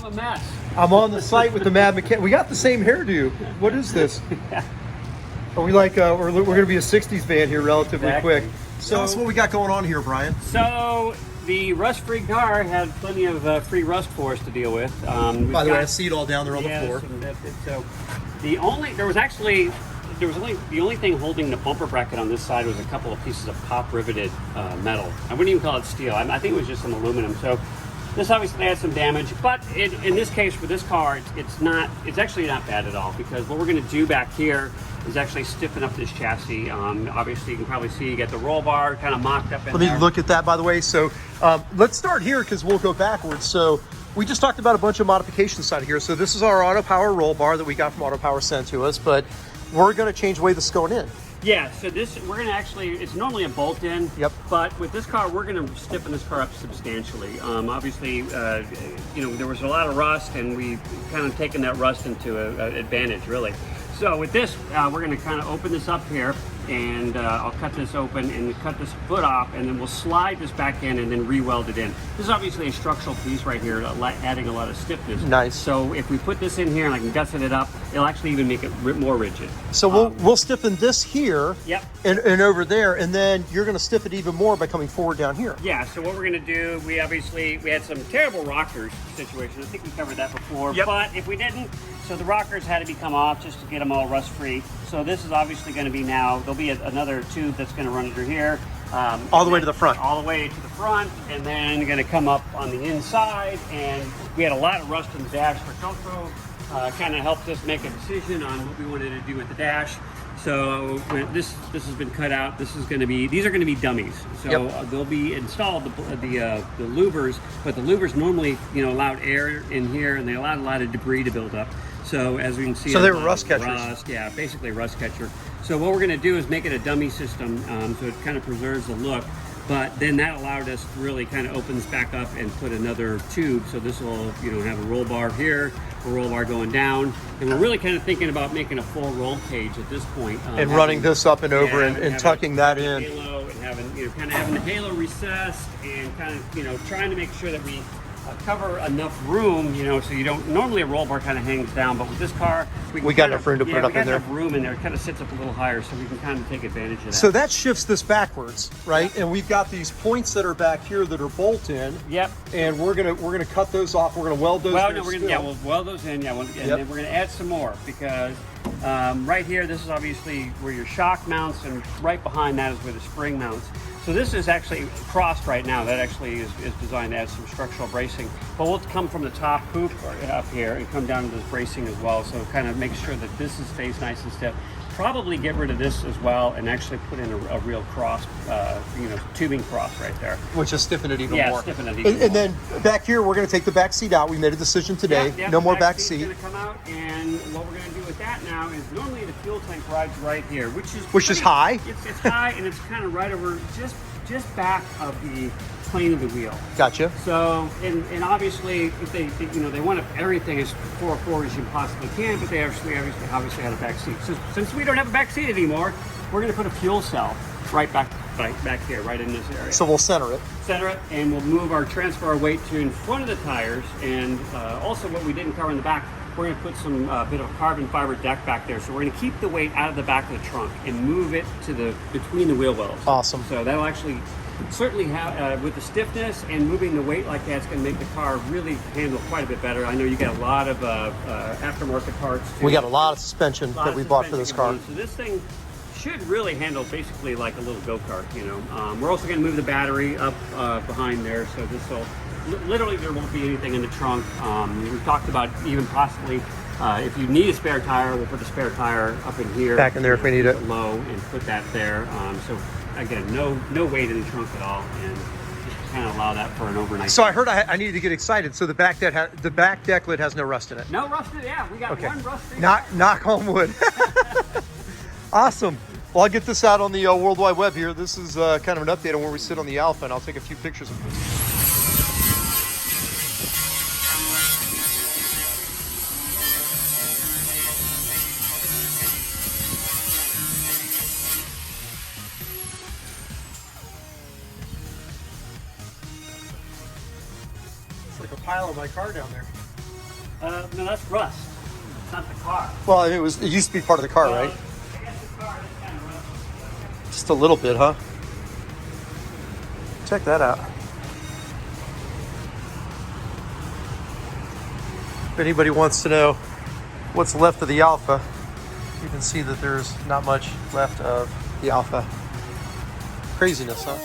a mess. I'm on the site with the Mad Mechanic. We got the same hairdo. What is this? Are we like, we're going to be a 60s band here relatively quick. So tell us what we got going on here, Brian. So the rust-free car had plenty of free rust for us to deal with. By the way, I see it all down there on the floor. So the only thing holding the bumper bracket on this side was a couple of pieces of pop riveted metal. I wouldn't even call it steel. I think it was just some aluminum. So this obviously had some damage, but in this case for this car, it's actually not bad at all, because what we're going to do back here is actually stiffen up this chassis. Obviously you can probably see you get the roll bar kind of mocked up in there. Let me look at that, by the way. So let's start here because we'll go backwards. So we just talked about a bunch of modifications side here. So this is our Auto Power roll bar that we got from Auto Power sent to us, but we're going to change the way this is going in. Yeah, so we're going to actually, it's normally a bolt-in, yep. But with this car, we're going to stiffen this car up substantially. Obviously, there was a lot of rust, and we kind of taken that rust into an advantage, really. So with this, we're going to kind of open this up here, and I'll cut this open and cut this foot off, and then we'll slide this back in and then re-weld it in. This is obviously a structural piece right here, adding a lot of stiffness. Nice. So if we put this in here and I can gusset it up, it'll actually even make it more rigid. So we'll stiffen this here. Yep. And over there, and then you're going to stiffen it even more by coming forward down here. Yeah, so what we're going to do, we had some terrible rockers situation. I think we covered that before, yep. But if we didn't, so the rockers had to be come off just to get them all rust free. So this is obviously going to be now, there'll be another tube that's going to run under here. All the way to the front. All the way to the front, and then going to come up on the inside. And we had a lot of rust in the dash for Coco. Kind of helped us make a decision on what we wanted to do with the dash. So this has been cut out. These are going to be dummies. So yep. They'll be installed, the louvers, but the louvers normally allowed air in here, and they allowed a lot of debris to build up. So as we can see, so they were rust catchers. Yeah, basically a rust catcher. So what we're going to do is make it a dummy system, so it kind of preserves the look. But then that allowed us to really kind of open this back up and put another tube. So this will, have a roll bar here, a roll bar going down. And we're really kind of thinking about making a full roll cage at this point. And running this up and over and tucking that in. Halo and having, kind of having the halo recessed and kind of, trying to make sure that we cover enough room, so you don't, normally a roll bar kind of hangs down, but with this car, we got enough room to put it up in there. Room in there, it kind of sits up a little higher, so we can kind of take advantage of that. So that shifts this backwards, right? Yep. And we've got these points that are back here that are bolt in. Yep. And we're gonna cut those off. We're gonna weld those. Well, no, we'll weld those in. Yeah, and then we're gonna add some more, because right here, this is obviously where your shock mounts, and right behind that is where the spring mounts. So this is actually crossed right now. That actually is designed to add some structural bracing. But we'll come from the top hoop up here and come down to this bracing as well. So kind of make sure that this stays nice and stiff. Probably get rid of this as well and actually put in a real cross, tubing cross right there. Which is stiffen it even more. Yeah, stiffen it even more. And then back here, we're going to take the back seat out. We made a decision today. Yeah, no more back seat. Going to come out, and what we're going to do with that now is normally the fuel tank rides right here, which is high. It's high, and it's kind of right over just back of the plane of the wheel. Gotcha. So, and obviously, if they want everything as 4 as you possibly can, but they obviously had a back seat. So since we don't have a back seat anymore, we're going to put a fuel cell right back here, right in this area. So we'll center it. And we'll move transfer our weight to in front of the tires, and also what we didn't cover in the back, we're going to put some bit of carbon fiber deck back there. So we're going to keep the weight out of the back of the trunk and move it to between the wheel wells. Awesome. So that'll actually certainly have, with the stiffness and moving the weight like that, it's going to make the car really handle quite a bit better. I know you got a lot of aftermarket parts too. We got a lot of suspension that we bought for this car. So this thing should really handle basically like a little go-kart, We're also going to move the battery up behind there, so this will literally, there won't be anything in the trunk. We've talked about even possibly if you need a spare tire, we'll put the spare tire up in here, back in there if we need it, low, and put that there. So again, no weight in the trunk at all, and just kind of allow that for an overnight. So I heard I needed to get excited. So the back deck lid has no rust in it. No rust in it. Yeah, we got one rust in it. Knock on wood. Awesome. Well, I'll get this out on the World Wide Web here. This is kind of an update on where we sit on the Alfa, and I'll take a few pictures of this. It's like a pile of my car down there. No, that's rust. It's not the car. Well, it used to be part of the car, right? I guess the car is kind of rusty. Just a little bit, huh? Check that out. If anybody wants to know what's left of the Alfa, you can see that there's not much left of the Alfa. Craziness, huh?